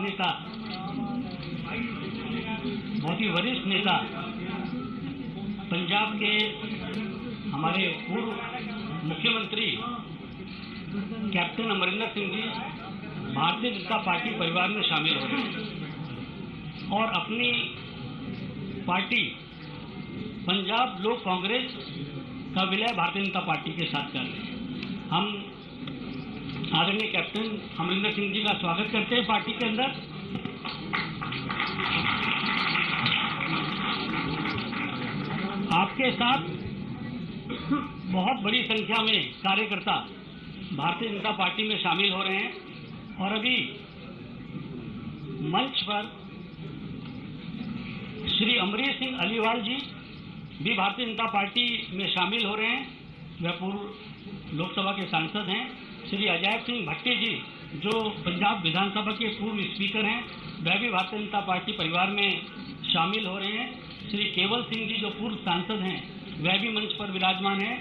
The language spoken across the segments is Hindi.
नेता, बहुत ही वरिष्ठ नेता, पंजाब के हमारे पूर्व मुख्यमंत्री कैप्टन अमरिंदर सिंह जी भारतीय जनता पार्टी परिवार में शामिल हो गए और अपनी पार्टी पंजाब लोक कांग्रेस का विलय भारतीय जनता पार्टी के साथ कर रहे हैं। हम आदरणीय कैप्टन अमरिंदर सिंह जी का स्वागत करते हैं पार्टी के अंदर। आपके साथ बहुत बड़ी संख्या में कार्यकर्ता भारतीय जनता पार्टी में शामिल हो रहे हैं और अभी मंच पर श्री अमरीश सिंह अलीवाल जी भी भारतीय जनता पार्टी में शामिल हो रहे हैं। वह पूर्व लोकसभा के सांसद हैं। श्री अजय सिंह भट्टी जी जो पंजाब विधानसभा के पूर्व स्पीकर हैं, वह भी भारतीय जनता पार्टी परिवार में शामिल हो रहे हैं। श्री केवल सिंह जी जो पूर्व सांसद हैं, वह भी मंच पर विराजमान हैं।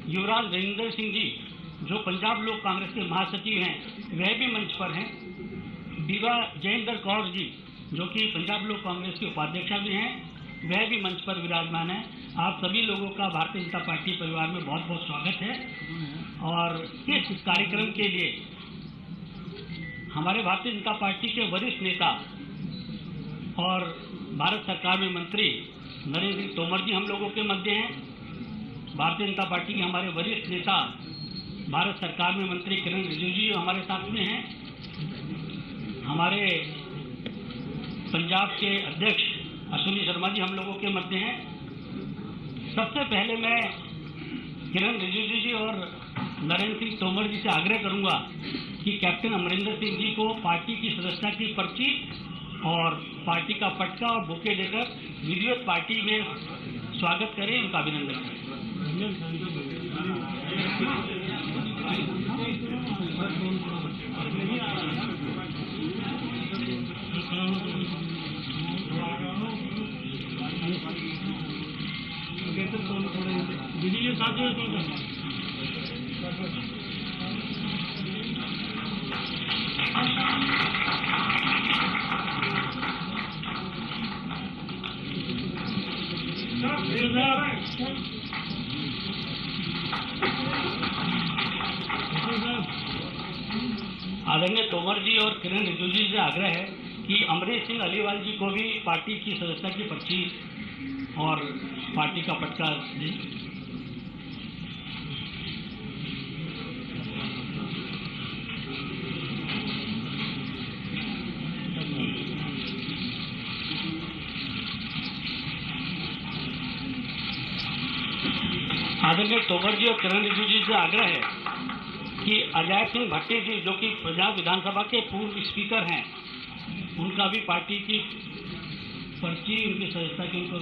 युवराज वीरेंद्र सिंह जी जो पंजाब लोक कांग्रेस के महासचिव हैं, वह भी मंच पर हैं। बीबा जयेंद्र कौर जी जो कि पंजाब लोक कांग्रेस के उपाध्यक्षा भी हैं, वह भी मंच पर विराजमान है। आप सभी लोगों का भारतीय जनता पार्टी परिवार में बहुत बहुत स्वागत है। और इस कार्यक्रम के लिए हमारे भारतीय जनता पार्टी के वरिष्ठ नेता और भारत सरकार में मंत्री नरेंद्र सिंह तोमर जी हम लोगों के मध्य हैं। भारतीय जनता पार्टी के हमारे वरिष्ठ नेता भारत सरकार में मंत्री किरण रिजिजू जी हमारे साथ में हैं। हमारे पंजाब के अध्यक्ष अश्विनी शर्मा जी हम लोगों के मध्य हैं। सबसे पहले मैं किरण रिजिजू जी और नरेंद्र सिंह तोमर जी से आग्रह करूंगा कि कैप्टन अमरिंदर सिंह जी को पार्टी की सदस्यता की पर्ची और पार्टी का पटका और बुके देकर विधिवत पार्टी में स्वागत करें, उनका अभिनंदन करें। आदरणीय तोमर जी और किरण रिजिजू जी से आग्रह है कि अमरीश सिंह अलीवाल जी को भी पार्टी की सदस्यता की पर्ची और पार्टी का पटका दें। आदरणीय तोमर जी और किरण रिजिजू जी से आग्रह है कि अजय सिंह भट्टी जी जो कि पंजाब विधानसभा के पूर्व स्पीकर हैं, उनका भी पार्टी की पर्ची उनकी सदस्यता की उनको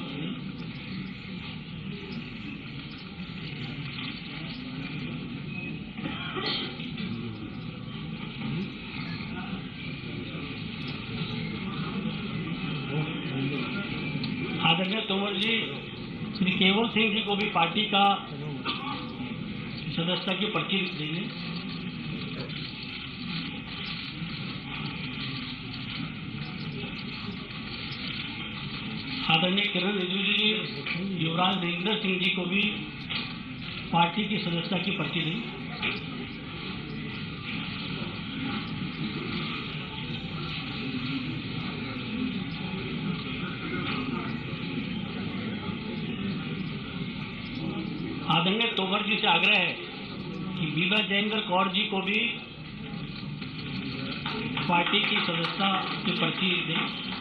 आदरणीय तोमर जी श्री केवल सिंह जी को भी पार्टी का सदस्यता की पर्ची देंगे। आदरणीय किरण रिजिजू जी युवराज वीरेंद्र सिंह जी को भी पार्टी की सदस्यता की पर्ची देंगे। आदरणीय तोमर जी से आग्रह है कि बीबा जयेंद्र कौर जी को भी पार्टी की सदस्यता की पर्ची दें।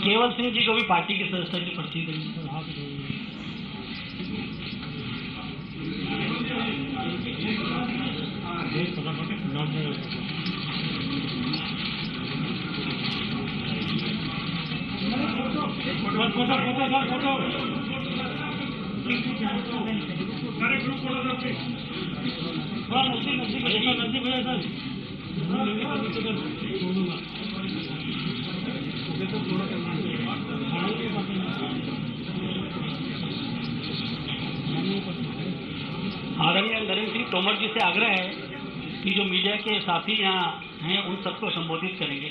केवल सिंह जी को भी पार्टी की सदस्यता की पर्ची देंगे। आदरणीय नरेंद्र सिंह तोमर जी से आग्रह है कि जो मीडिया के साथी यहाँ हैं उन सबको संबोधित करेंगे।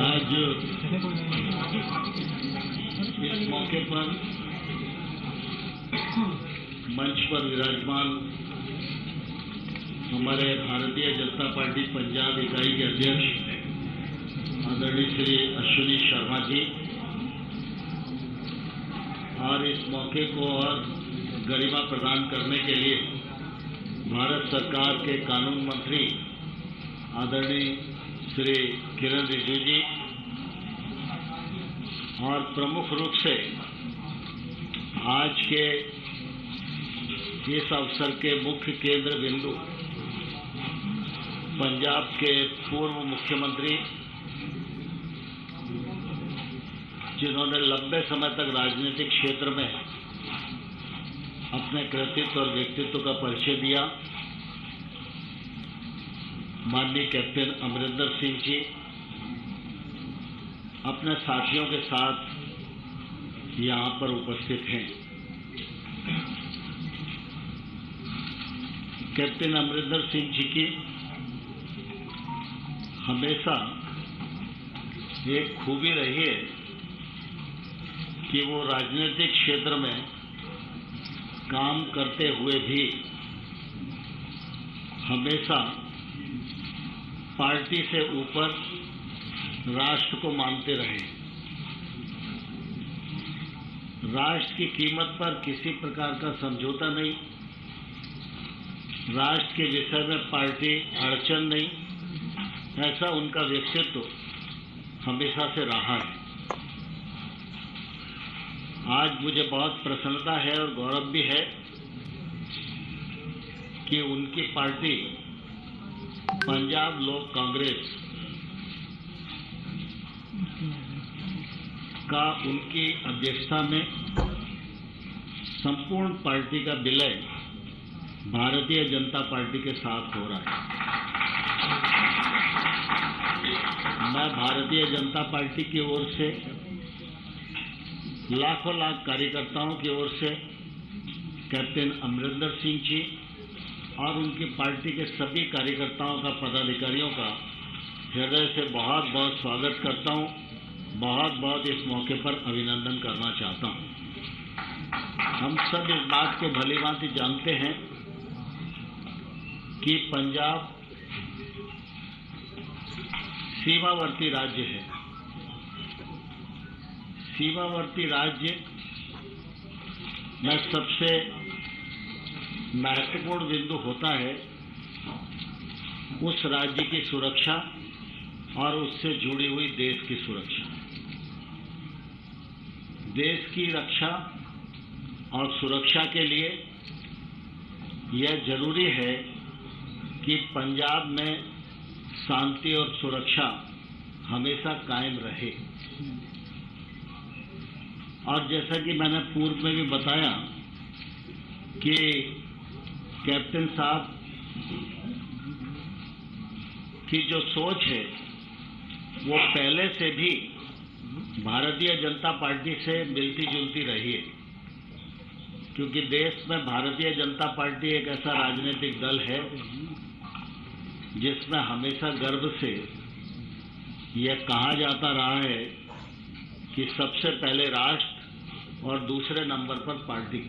आज इस मौके पर मंच पर विराजमान हमारे भारतीय जनता पार्टी पंजाब इकाई के अध्यक्ष आदरणीय श्री अश्विनी शर्मा जी और इस मौके को और गरिमा प्रदान करने के लिए भारत सरकार के कानून मंत्री आदरणीय श्री किरण रिजिजू जी और प्रमुख रूप से आज के इस अवसर के मुख्य केंद्र बिंदु पंजाब के पूर्व मुख्यमंत्री जिन्होंने लंबे समय तक राजनीतिक क्षेत्र में अपने कृतित्व और व्यक्तित्व का परिचय दिया, माननीय कैप्टन अमरिंदर सिंह जी अपने साथियों के साथ यहाँ पर उपस्थित हैं। कैप्टन अमरिंदर सिंह जी की हमेशा एक खूबी रही है कि वो राजनीतिक क्षेत्र में काम करते हुए भी हमेशा पार्टी से ऊपर राष्ट्र को मानते रहे। राष्ट्र की कीमत पर किसी प्रकार का समझौता नहीं, राष्ट्र के विषय में पार्टी अड़चन नहीं, ऐसा उनका व्यक्तित्व हमेशा से रहा है। आज मुझे बहुत प्रसन्नता है और गौरव भी है कि उनकी पार्टी पंजाब लोक कांग्रेस का उनकी अध्यक्षता में संपूर्ण पार्टी का विलय भारतीय जनता पार्टी के साथ हो रहा है। मैं भारतीय जनता पार्टी की ओर से लाखों लाख कार्यकर्ताओं की ओर से कैप्टन अमरिंदर सिंह जी और उनकी पार्टी के सभी कार्यकर्ताओं का, पदाधिकारियों का हृदय से बहुत बहुत स्वागत करता हूं, बहुत बहुत इस मौके पर अभिनंदन करना चाहता हूं। हम सब इस बात को भलीभांति जानते हैं कि पंजाब सीमावर्ती राज्य है। सीमावर्ती राज्य में सबसे महत्वपूर्ण बिंदु होता है उस राज्य की सुरक्षा और उससे जुड़ी हुई देश की सुरक्षा। देश की रक्षा और सुरक्षा के लिए यह जरूरी है कि पंजाब में शांति और सुरक्षा हमेशा कायम रहे। और जैसा कि मैंने पूर्व में भी बताया कि कैप्टन साहब की जो सोच है वो पहले से भी भारतीय जनता पार्टी से मिलती जुलती रही है, क्योंकि देश में भारतीय जनता पार्टी एक ऐसा राजनीतिक दल है जिसमें हमेशा गर्व से यह कहा जाता रहा है कि सबसे पहले राष्ट्र और दूसरे नंबर पर पार्टी।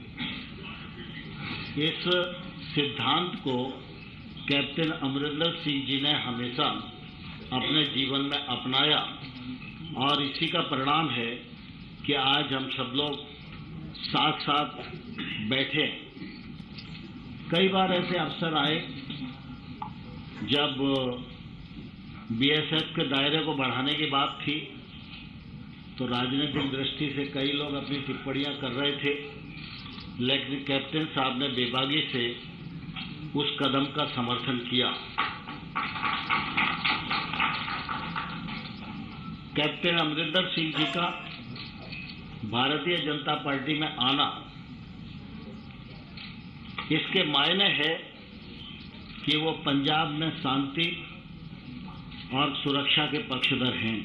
इस सिद्धांत को कैप्टन अमरिंदर सिंह जी ने हमेशा अपने जीवन में अपनाया और इसी का परिणाम है कि आज हम सब लोग साथ साथ बैठे। कई बार ऐसे अवसर आए जब बीएसएफ के दायरे को बढ़ाने की बात थी, तो राजनीतिक दृष्टि से कई लोग अपनी टिप्पणियां कर रहे थे लेकिन कैप्टन साहब ने बेबागी से उस कदम का समर्थन किया। कैप्टन अमरिंदर सिंह जी का भारतीय जनता पार्टी में आना, इसके मायने है कि वो पंजाब में शांति और सुरक्षा के पक्षधर हैं।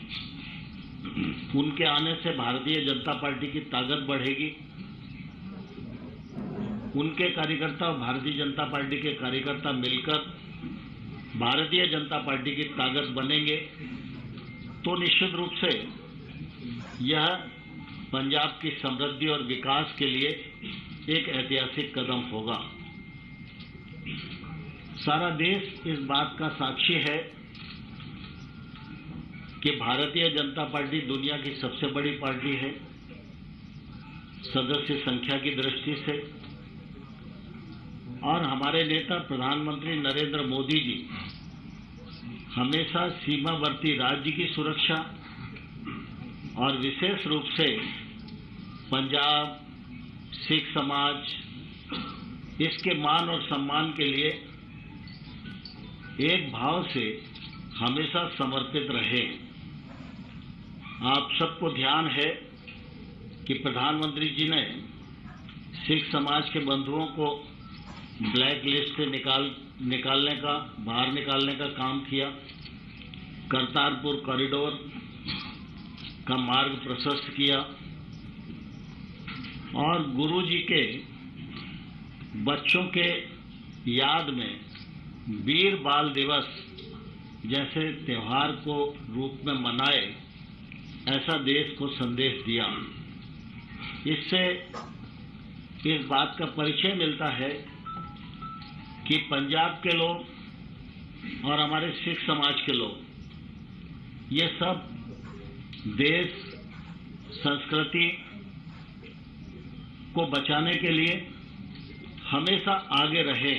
उनके आने से भारतीय जनता पार्टी की ताकत बढ़ेगी। उनके कार्यकर्ता और भारतीय जनता पार्टी के कार्यकर्ता मिलकर भारतीय जनता पार्टी की ताकत बनेंगे तो निश्चित रूप से यह पंजाब की समृद्धि और विकास के लिए एक ऐतिहासिक कदम होगा। सारा देश इस बात का साक्षी है कि भारतीय जनता पार्टी दुनिया की सबसे बड़ी पार्टी है सदस्य संख्या की दृष्टि से, और हमारे नेता प्रधानमंत्री नरेंद्र मोदी जी हमेशा सीमावर्ती राज्य की सुरक्षा और विशेष रूप से पंजाब, सिख समाज, इसके मान और सम्मान के लिए एक भाव से हमेशा समर्पित रहे। आप सबको ध्यान है कि प्रधानमंत्री जी ने सिख समाज के बंधुओं को ब्लैक लिस्ट से बाहर निकालने का काम किया। करतारपुर कॉरिडोर का मार्ग प्रशस्त किया और गुरु जी के बच्चों के याद में वीर बाल दिवस जैसे त्योहार को रूप में मनाए, ऐसा देश को संदेश दिया। इससे इस बात का परिचय मिलता है कि पंजाब के लोग और हमारे सिख समाज के लोग, ये सब देश संस्कृति को बचाने के लिए हमेशा आगे रहे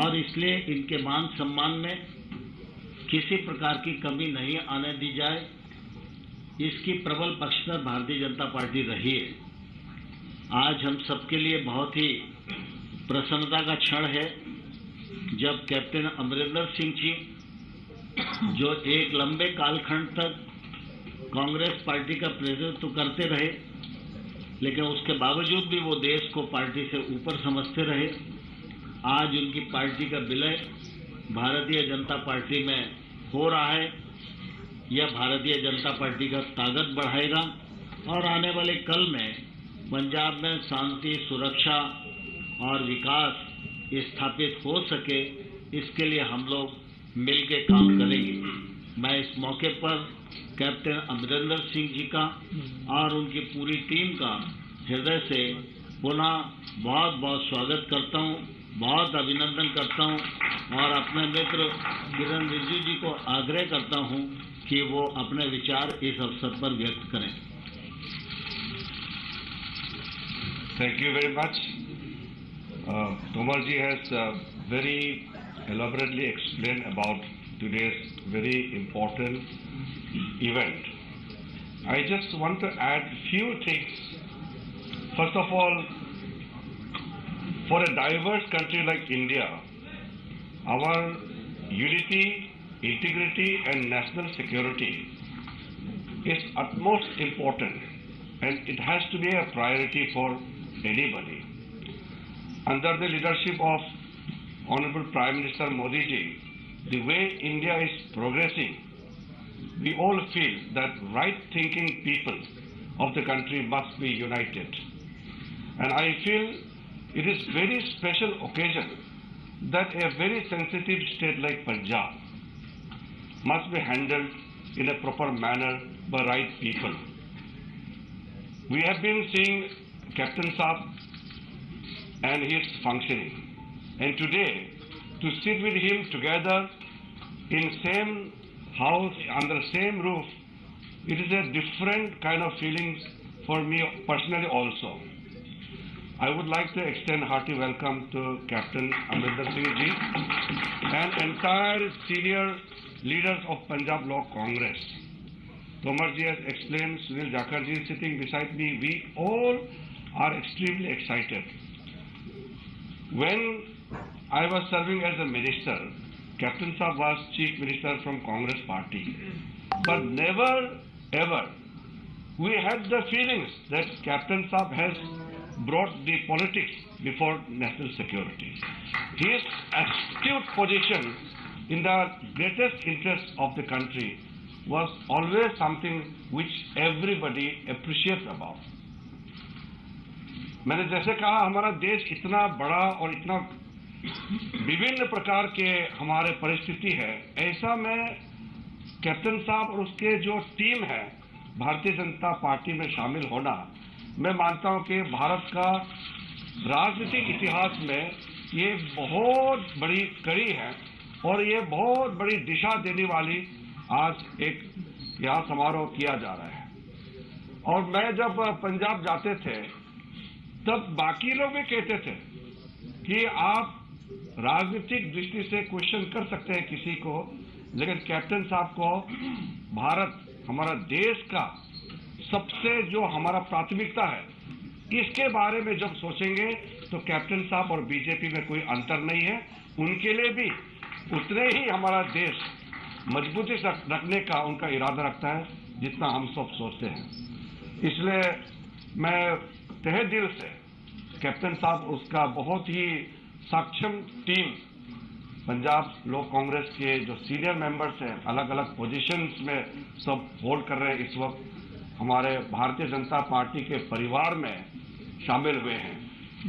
और इसलिए इनके मान सम्मान में किसी प्रकार की कमी नहीं आने दी जाए, इसकी प्रबल पक्षधर भारतीय जनता पार्टी रही है। आज हम सबके लिए बहुत ही प्रसन्नता का क्षण है जब कैप्टन अमरिंदर सिंह जी, जो एक लंबे कालखंड तक कांग्रेस पार्टी का प्रतिनिधित्व करते रहे, लेकिन उसके बावजूद भी वो देश को पार्टी से ऊपर समझते रहे, आज उनकी पार्टी का विलय भारतीय जनता पार्टी में हो रहा है। यह भारतीय जनता पार्टी का ताकत बढ़ाएगा और आने वाले कल में पंजाब में शांति, सुरक्षा और विकास स्थापित हो सके, इसके लिए हम लोग मिलकर काम करेंगे। मैं इस मौके पर कैप्टन अमरिंदर सिंह जी का और उनकी पूरी टीम का हृदय से पुनः बहुत बहुत स्वागत करता हूं, बहुत अभिनंदन करता हूं और अपने मित्र किरण रिजिजू जी को आग्रह करता हूं कि वो अपने विचार इस अवसर पर व्यक्त करें। Thank you very much. Tomarji has very elaborately explained about today's very important event. I just want to add few things. First of all, for a diverse country like India, our unity, integrity and national security is utmost important, and it has to be a priority for anybody. Under the leadership of Honorable Prime Minister Modi ji, the way India is progressing, we all feel that right-thinking people of the country must be united. And I feel it is very special occasion that a very sensitive state like Punjab must be handled in a proper manner by right people. We have been seeing Captain Saab and his functioning, and today to sit with him together in same house, under same roof, it is a different kind of feelings for me personally also. I would like to extend hearty welcome to Captain Amrinder Singh ji and entire senior leaders of Punjab Law Congress. Tomar ji has explained, Sunil Jakar ji is sitting beside me. We all are extremely excited. When I was serving as a minister, Captain Saab was Chief Minister from Congress Party. But never ever we had the feelings that Captain Saab has brought the politics before national security. His astute position in the greatest interest of the country was always something which everybody appreciates about. मैंने जैसे कहा, हमारा देश इतना बड़ा और इतना विभिन्न प्रकार के हमारे परिस्थिति है, ऐसा में कैप्टन साहब और उसके जो टीम है भारतीय जनता पार्टी में शामिल होना, मैं मानता हूं कि भारत का राजनीतिक इतिहास में ये बहुत बड़ी कड़ी है और ये बहुत बड़ी दिशा देने वाली आज एक यहाँ समारोह किया जा रहा है। और मैं जब पंजाब जाते थे तब बाकी लोग भी कहते थे कि आप राजनीतिक दृष्टि से क्वेश्चन कर सकते हैं किसी को, लेकिन कैप्टन साहब को भारत, हमारा देश का सबसे जो हमारा प्राथमिकता है, इसके बारे में जब सोचेंगे तो कैप्टन साहब और बीजेपी में कोई अंतर नहीं है। उनके लिए भी उतने ही हमारा देश मजबूती से रखने का उनका इरादा रखता है जितना हम सब सोचते हैं। इसलिए मैं तहे दिल से कैप्टन साहब, उसका बहुत ही सक्षम टीम, पंजाब लोक कांग्रेस के जो सीनियर मेंबर्स हैं, अलग अलग पोजीशंस में सब होल्ड कर रहे हैं, इस वक्त हमारे भारतीय जनता पार्टी के परिवार में शामिल हुए हैं।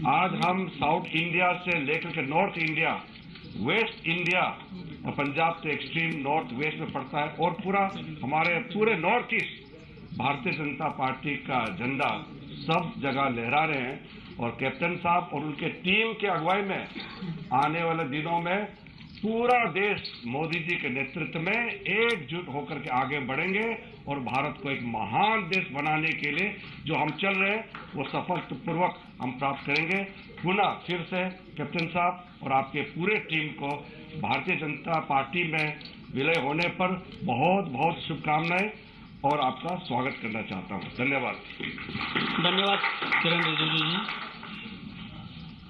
आज हम साउथ इंडिया से लेकर के नॉर्थ इंडिया, वेस्ट इंडिया और पंजाब तो एक्सट्रीम नॉर्थ वेस्ट में पड़ता है और पूरा हमारे पूरे north east Bharatiya Janata party का झंडा सब जगह लहरा रहे हैं। और कैप्टन साहब और उनके टीम के अगुवाई में आने वाले दिनों में पूरा देश मोदी जी के नेतृत्व में एकजुट होकर के आगे बढ़ेंगे और भारत को एक महान देश बनाने के लिए जो हम चल रहे हैं वो सफलतापूर्वक हम प्राप्त करेंगे। पुनः फिर से कैप्टन साहब और आपके पूरे टीम को भारतीय जनता पार्टी में विलय होने पर बहुत बहुत शुभकामनाएं और आपका स्वागत करना चाहता हूं। धन्यवाद। धन्यवाद किरण रिजिजू जी।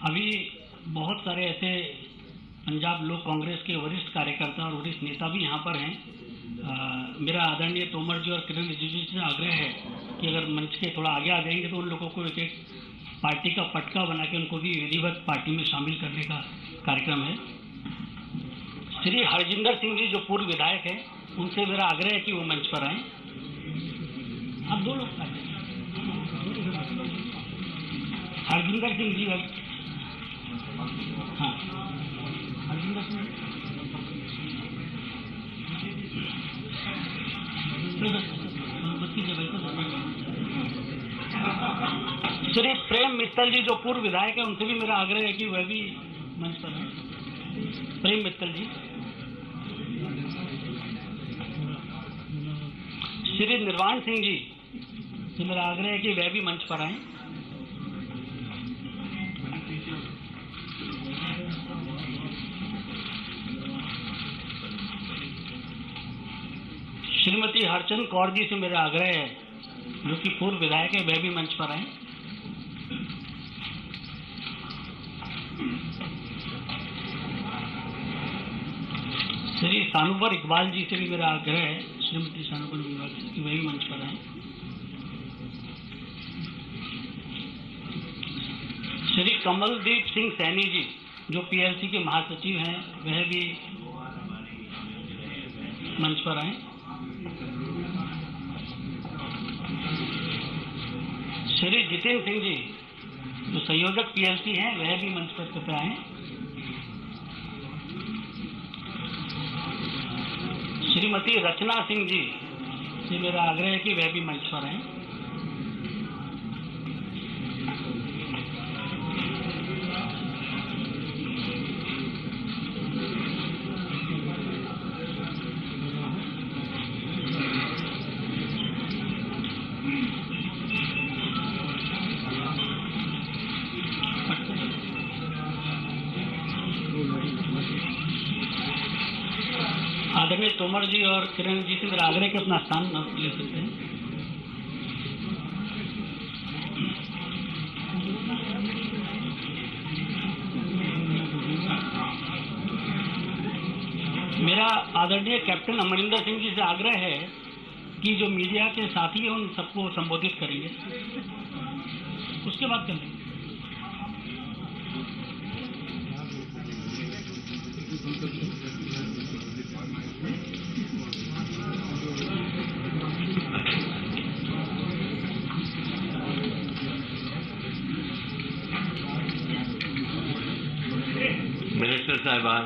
अभी बहुत सारे ऐसे पंजाब लोक कांग्रेस के वरिष्ठ कार्यकर्ता और वरिष्ठ नेता भी यहाँ पर हैं। मेरा आदरणीय तोमर जी और किरण रिजिजू जी से आग्रह है कि अगर मंच के थोड़ा आगे आ जाएंगे तो उन लोगों को एक पार्टी का पटका बना के उनको भी विधिवत पार्टी में शामिल करने का कार्यक्रम है। श्री हरजिंदर सिंह जी जो पूर्व विधायक हैं, उनसे मेरा आग्रह है कि वो मंच पर आएं। आप दो लोग हरजिंदर सिंह जी, हाँ हरजिंदर सिंह श्री प्रेम मित्तल जी जो पूर्व विधायक है, उनसे भी मेरा आग्रह है कि वह भी मंच पर है। प्रेम मित्तल जी। श्री निर्वाण सिंह जी से मेरा आग्रह है कि वह भी मंच पर आए। श्रीमती हरचंद कौर जी से मेरा आग्रह है, जो कि पूर्व विधायक है, वह भी मंच पर आए। श्री सानुवर इकबाल जी से भी मेरा आग्रह है, श्रीमती सानुवर इकबाल जी की वही मंच पर आए। श्री कमलदीप सिंह सैनी जी जो पीएलसी के महासचिव हैं, वह भी मंच पर आए। श्री जितेंद्र सिंह जी जो संयोजक पीएलसी हैं, वह भी मंच पर कृपया आए। श्रीमती रचना सिंह जी से मेरा आग्रह है कि वह भी मंच पर आए। आदरणीय तोमर जी और किरण जी से मेरा आग्रह कि अपना स्थान ले सकते हैं। मेरा आदरणीय कैप्टन अमरिंदर सिंह जी से आग्रह है कि जो मीडिया के साथी हैं उन सबको संबोधित करेंगे, उसके बाद कर लेंगे। मिनिस्टर साहिबान,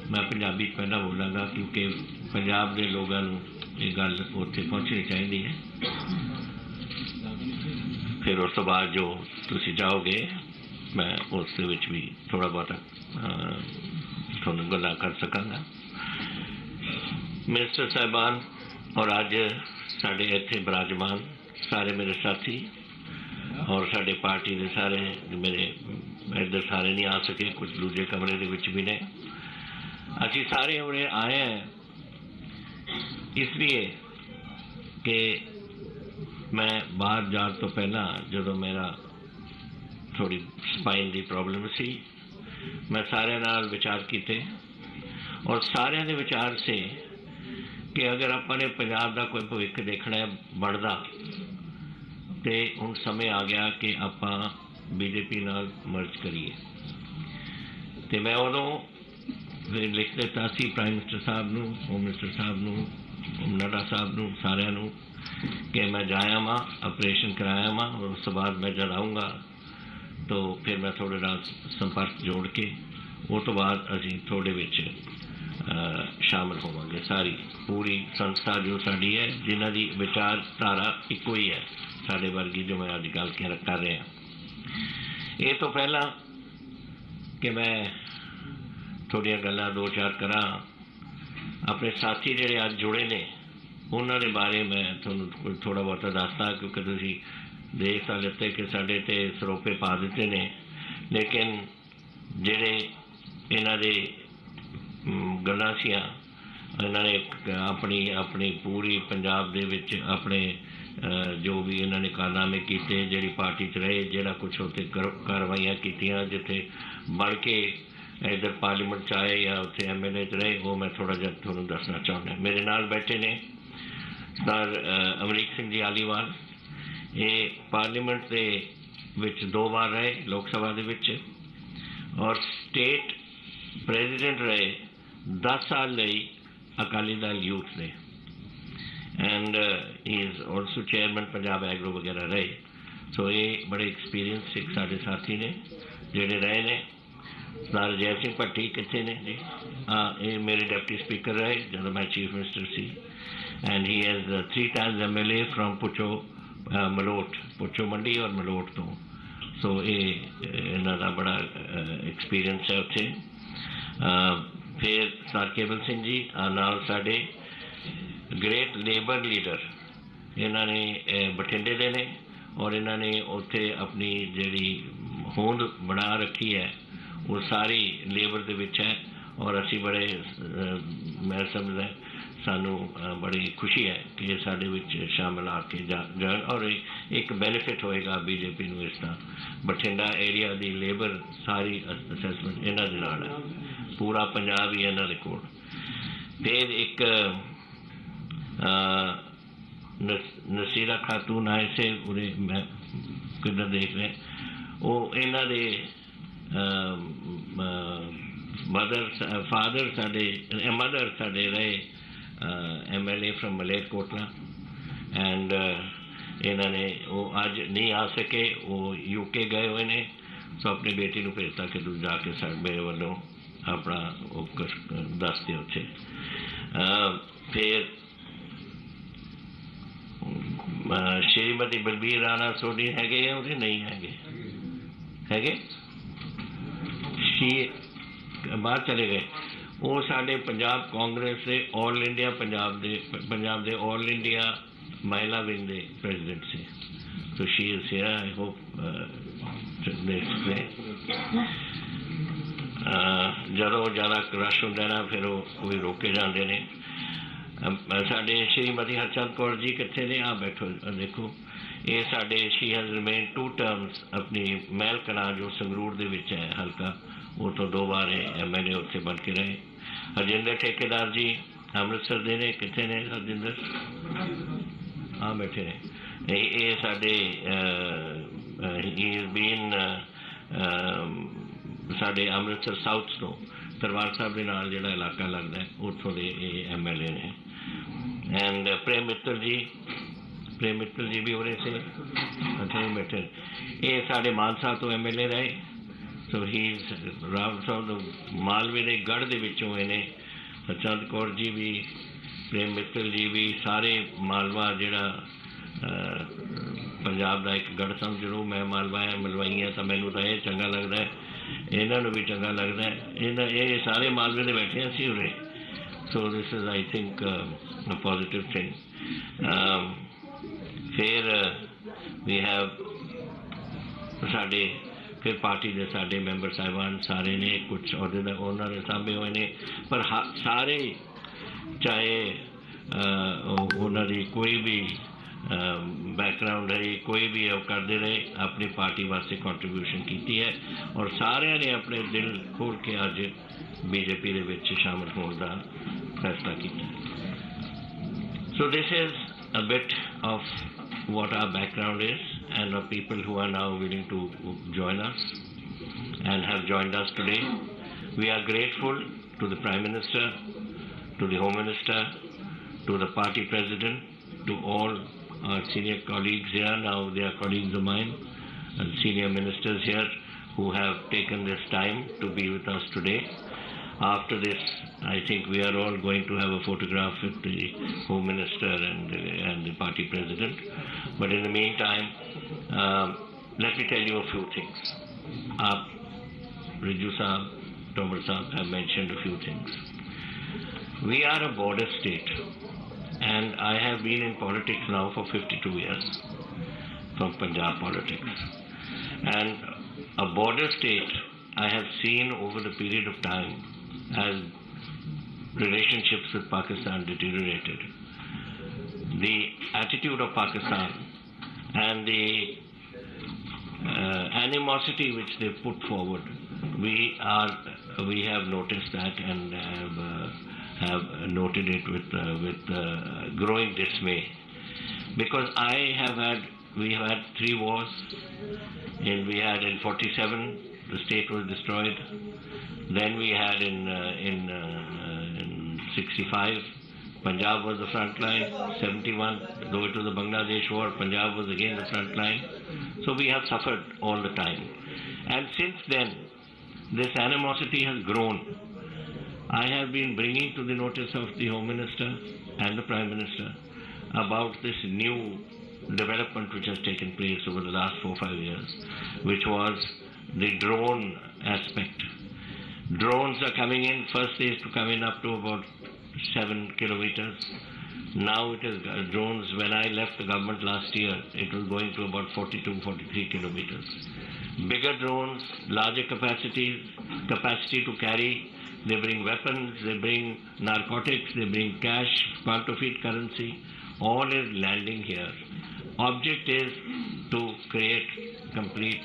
मैं पंजाबी पहला बोलांगा क्योंकि पंजाब के लोगों को ये गल उत्थे पहुँचनी चाहिए है। फिर उस तो बाद जो तुसी जाओगे मैं उस भी थोड़ा बहुत थोड़ा गल्लां कर सकांगा। मिनिस्टर साहिबान और अज साडे इत्थे विराजमान सारे मेरे साथी और साडे पार्टी के सारे मेरे इधर सारे नहीं आ सके, कुछ दूजे कमरे के विच भी ने। असी सारे उन्हें आए हैं इसलिए कि मैं बाहर जाने तो पहला जो मेरा थोड़ी स्पाइन की प्रॉब्लम सी, मैं सारे नाल विचार किए और सारे के विचार से कि अगर अपने पंजाब का कोई भविष्य देखना है बढ़ता तो हुण समय आ गया कि आप बीजेपी नाल मर्ज करिए। तो मैं उदों फिर लिख दिता सी प्राइम मिनिस्टर साहब नूं, होम मिनिस्टर साहब नूं, नड्डा साहब नूं, सारिਆਂ नूं कि मैं जाया वहाँ ऑपरेशन कराया वहाँ और उस बाद मैं जब आऊँगा तो फिर मैं थोड़े नाल संपर्क जोड़ के वो तो बाद असी थोड़े विच शामिल होवांगे। सारी पूरी संस्था जो साड़ी है जिन्हां दी विचारधारा इक्को ही है साडे वर्गी जो मैं अज गल कर रहा हैं। ये तो पहला कि मैं थोड़िया गल्लां दो चार करा अपने साथी जिहड़े अज जुड़े ने उन्हां दे बारे मैं तुहानूं थोड़ा बहुत दसदा क्योंकि तुसीं देख तो लिते कि साडे ते सरोपे पा दिते ने, लेकिन जिहड़े इन्हां दे गल्लां सीआं इन्हां ने अपनी अपनी पूरी पंजाब दे विच अपने जो भी इन्होंने कारनामे किए, जी पार्टी च रहे, जोड़ा कुछ उत्ते कार्रवाइयाँ कीतियां जिथे बढ़ के इधर पार्लीमेंट च आए या उत्थे MLA च रहे, वो मैं थोड़ा जहा थोड़ा दसना चाहना। मेरे नाल बैठे ने सर अमरीक सिंह जी आलीवाल, ये पार्लीमेंट के विच 2 बार रहे लोक सभा दे विच और स्टेट प्रेजिडेंट रहे 10 साल लई अकाली दल यूथ ने and he is also chairman Punjab agro वगैरह रहे। सो ये बड़े एक्सपीरियंस एक साढ़े साथी ने जोड़े रहे ने। सर जय सिंह भट्टी कितने ने जी? हाँ, ये मेरे डिप्टी स्पीकर रहे जब मैं chief minister she and he has 3 times MLA from पुछो मलोट, पुछो मंडी और मलोट तो। सो ये इन्हों का बड़ा एक्सपीरियंस है उत्थे। फिर सर केवल सिंह जी नाल साडे ग्रेट लेबर लीडर इन्होंने बठिंडे दे ने और इन्होंने उत्थे अपनी जी होंद बना रखी है वो सारी लेबर दे विच है और असी बड़े मैं समझदा सानू बड़ी खुशी है कि ये साडे विच शामिल आके जान और एक बेनिफिट होएगा बीजेपी नूं। इसका बठिंडा एरिया दी लेबर सारी असैसमेंट इन्हां दे नाल है, पूरा पंजाब ही इन्हां दे कोल। फिर एक नसीरा खातून आए से उरे मैं किधर देख रहे वो इन्हां दे मदर साडे रहे MLA फ्रॉम मलेरकोटला एंड इन्होंने वो अज नहीं आ सके, वो UK गए हुए ने। सो अपनी बेटी को भेजता कि तू जाके मेरे वालों अपना वो दस दे उत्थे। फिर श्रीमती बलबीर राणा सोनी हैगे उहदे नहीं हैगे बाहर चले गए। वो साडे पंजाब कांग्रेस के all India Punjab they all India महिला विंग दे प्रेजिडेंट से। तो she is here, I hope जदों ज़्यादा रश होंदा ना फिर वो भी रोके जाते हैं। साडे श्रीमती हरचंद कौर जी कितने ने? आ बैठो देखो, ये साडे शी हैज़ रिमेन 2 टर्म्स अपनी महल कला जो संगरूर दे विच है हल्का वो तो 2 बार MLA उत्थे बन के रहे। हरजिंदर ठेकेदार जी अमृतसर दे ने, कितने ने हरजिंदर? हाँ बैठे ने। ये साडे बीन साडे अमृतसर साउथ तो दरबार साहब के नाल जिहड़ा इलाका लगता है उत्थों दे MLA ने। एंड प्रेम मित्तल जी भी उरे से, अच्छा ही बैठे। ये साढ़े मानसा तो MLA रहे। सो ही राव साहब मालवे के गढ़ के विचों इन्हें चंद कौर जी भी, प्रेम मित्तल जी भी, सारे मालवा जिहड़ा पंजाब का एक गढ़ समझ लो। मैं मालवा मलवाई है तो मैनू तो यह चंगा लगता है, इन्हों भी चंगा लगता है। ये सारे मालवे के बैठे असी उरे। So this is I think positive thing. फिर वी हैव साडे फिर पार्टी के साडे मैंबर साहिबान सारे ने कुछ अहदे उन्होंने सांभे हुए ने, पर सारे चाहे उन्होंने कोई भी बैकग्राउंड है, कोई भी करते रहे, अपनी पार्टी वास्ते कंट्रीब्यूशन की है और सारे ने अपने दिल खोल के अज BJP दे विच शामिल होने का फैसला किया। So this is a bit of what our background is and of people who are now willing to join us and have joined us today. We are grateful to the Prime Minister, to the Home Minister, to the party president, to all our senior colleagues here. Now they are colleagues of mine and senior ministers here who have taken this time to be with us today. After this, I think we are all going to have a photograph with the Home Minister and the party president. But in the meantime, let me tell you a few things. Riju Saab, Tomar Saab have mentioned a few things. We are a border state, and I have been in politics now for 52 years, from Punjab politics. And a border state, I have seen over the period of time as relationships with Pakistan deteriorated. The attitude of Pakistan and the animosity which they put forward, we have noticed that and have noted it with growing dismay, because we have had 3 wars, and we had in 47 the state was destroyed. Then we had in 65, Punjab was the front line. 71, though it was the Bangladesh war, Punjab was again the front line. So we have suffered all the time. And since then, this animosity has grown. I have been bringing to the notice of the Home Minister and the Prime Minister about this new development which has taken place over the last 4-5 years, which was the drone aspect. Drones are coming in. First they used to come in up to about 7 kilometers. Now it is drones. When I left the government last year, it was going to about 42-43 kilometers. Bigger drones, larger capacity to carry. They bring weapons, they bring narcotics, they bring cash, counterfeit currency. All is landing here. Object is to create complete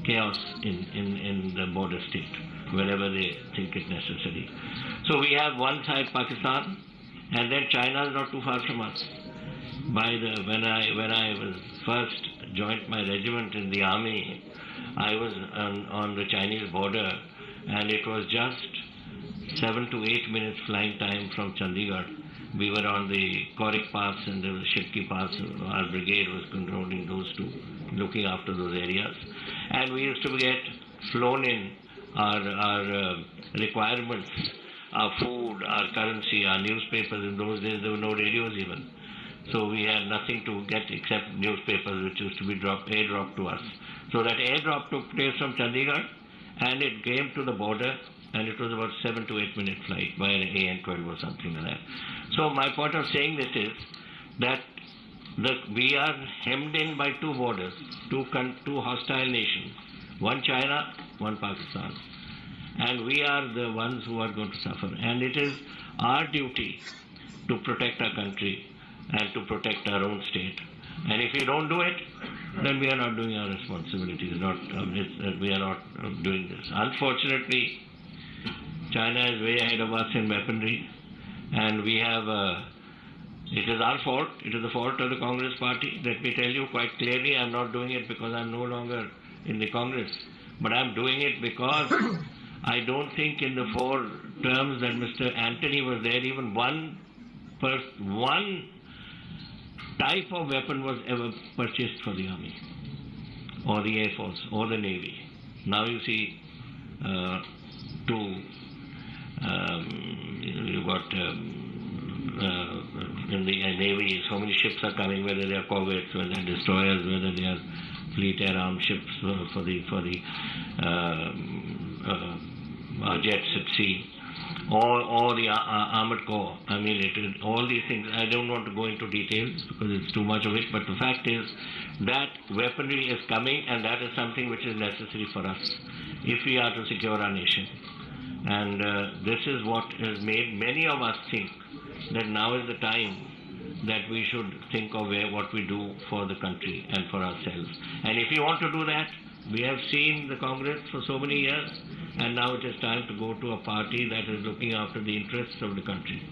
chaos in the border state whenever they think it necessary. So we have one side Pakistan, and then China is not too far from us. When I was first joined my regiment in the army, I was on the Chinese border, and it was just 7 to 8 minutes flying time from Chandigarh. We were on the Korik Pass and the Shipki Pass. Our brigade was controlling those two, looking after those areas. And we used to get flown in our requirements, our food, our currency, our newspapers. In those days there were no radios even. So we had nothing to get except newspapers, which used to be airdropped to us. So that airdrop took place from Chandigarh, and it came to the border, and it was about 7 to 8 minute flight by an AN-12 or something like that. So my point of saying this is that we are hemmed in by 2 borders, 2 hostile nations, one China, one Pakistan. And we are the ones who are going to suffer. And it is our duty to protect our country and to protect our own state. And if we don't do it, then we are not doing our responsibilities. We are not doing this. Unfortunately, China is way ahead of us in weaponry, and we have. It is our fault. It is the fault of the Congress party. Let me tell you quite clearly, I am not doing it because I am no longer in the Congress, but I am doing it because I don't think in the 4 terms that Mr. Anthony was there, even one type of weapon was ever purchased for the Army, or the Air Force, or the Navy. Now you see, you've got in the Navy, so many ships are coming, whether they are corvettes, whether they are destroyers, whether they are fleet air-armed ships for the jets at sea, or the armored corps, all these things. I don't want to go into details because it's too much of it, but the fact is that weaponry is coming, and that is something which is necessary for us if we are to secure our nation. And this is what has made many of us think that now is the time that we should think of what we do for the country and for ourselves. And if you want to do that, we have seen the Congress for so many years, and now it is time to go to a party that is looking after the interests of the country,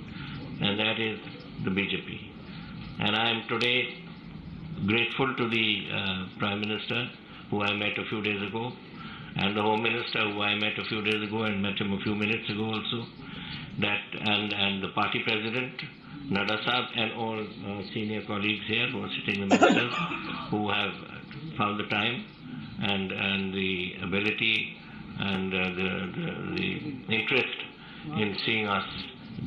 and that is the BJP. And I am today grateful to the Prime Minister, who I met a few days ago, and the Home Minister, who I met a few days ago and met him a few minutes ago also, and the party President, Nadda Sahab, and all senior colleagues here who are sitting, the ministers, who have found the time and the ability and the interest in seeing us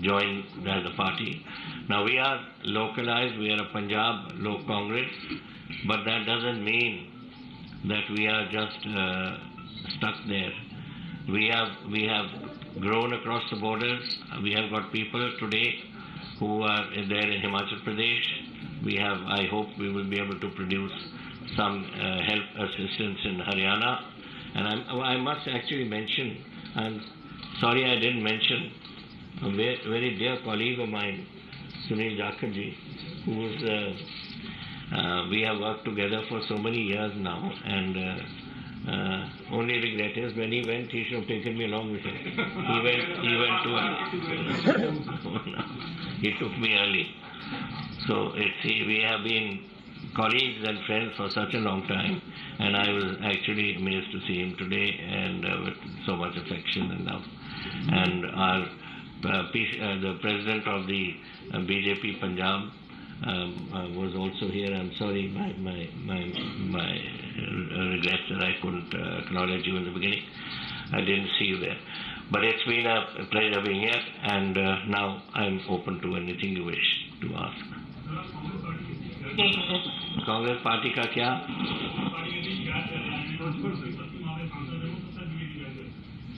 join as a party. Now we are localized, we are a Punjab Lok Congress, but that doesn't mean that we are just stuck there. We have grown across the borders. We have got people today who are there in Himachal Pradesh. We have, I hope we will be able to produce some help assistance in Haryana. And I must actually mention, I'm sorry I didn't mention, a very dear colleague of mine, Sunil Jakharji, who is, we have worked together for so many years now, and only regret is when he went, he should have taken me along with him. He went to he took me early. So we have been colleagues and friends for such a long time, and I was actually amazed to see him today, and with so much affection and love. And our the president of the BJP Punjab was also here. I'm sorry, my regrets that I couldn't acknowledge you in the beginning. I didn't see you there. But it's been a pleasure being here, and now I'm open to anything you wish to ask. Congress party का क्या?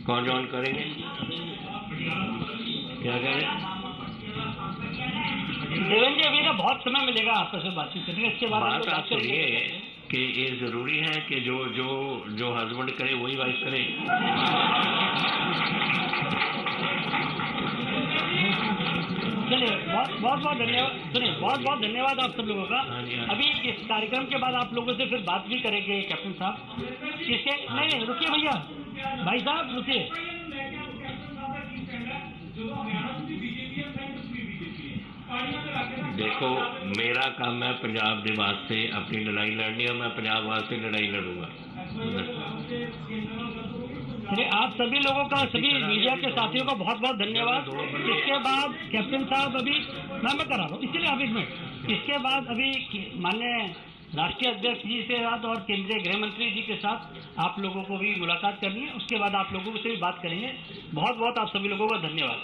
कौन ज्वाइन करेंगे? क्या करें? देवेंद्र जी, अभी ना बहुत समय मिलेगा आपस में बातचीत करने, इसके बाद बात आपसे ये है कि ये जरूरी है कि जो हस्बैंड करे वही वाइफ करे। चलिए, बहुत धन्यवाद। सुनिए, बहुत धन्यवाद आप सब लोगों का। अभी इस कार्यक्रम के बाद आप लोगों से फिर बात भी करेंगे कैप्टन साहब। इसके नहीं, रुकिए भैया, भाई साहब रुकिए। देखो, मेरा काम है पंजाब के वास्ते अपनी लड़ाई लड़नी है, मैं पंजाब वास्ते लड़ाई लड़ूंगा। आप सभी लोगों का, सभी मीडिया के साथियों का बहुत बहुत धन्यवाद। इसके बाद कैप्टन साहब अभी मैं करा रहा हूँ, इसलिए आप 1 मिनट। इसके बाद अभी माननीय राष्ट्रीय अध्यक्ष जी के साथ और केंद्रीय गृह मंत्री जी के साथ आप लोगों को भी मुलाकात करनी है। उसके बाद आप लोगों से भी बात करेंगे। बहुत बहुत आप सभी लोगों का धन्यवाद।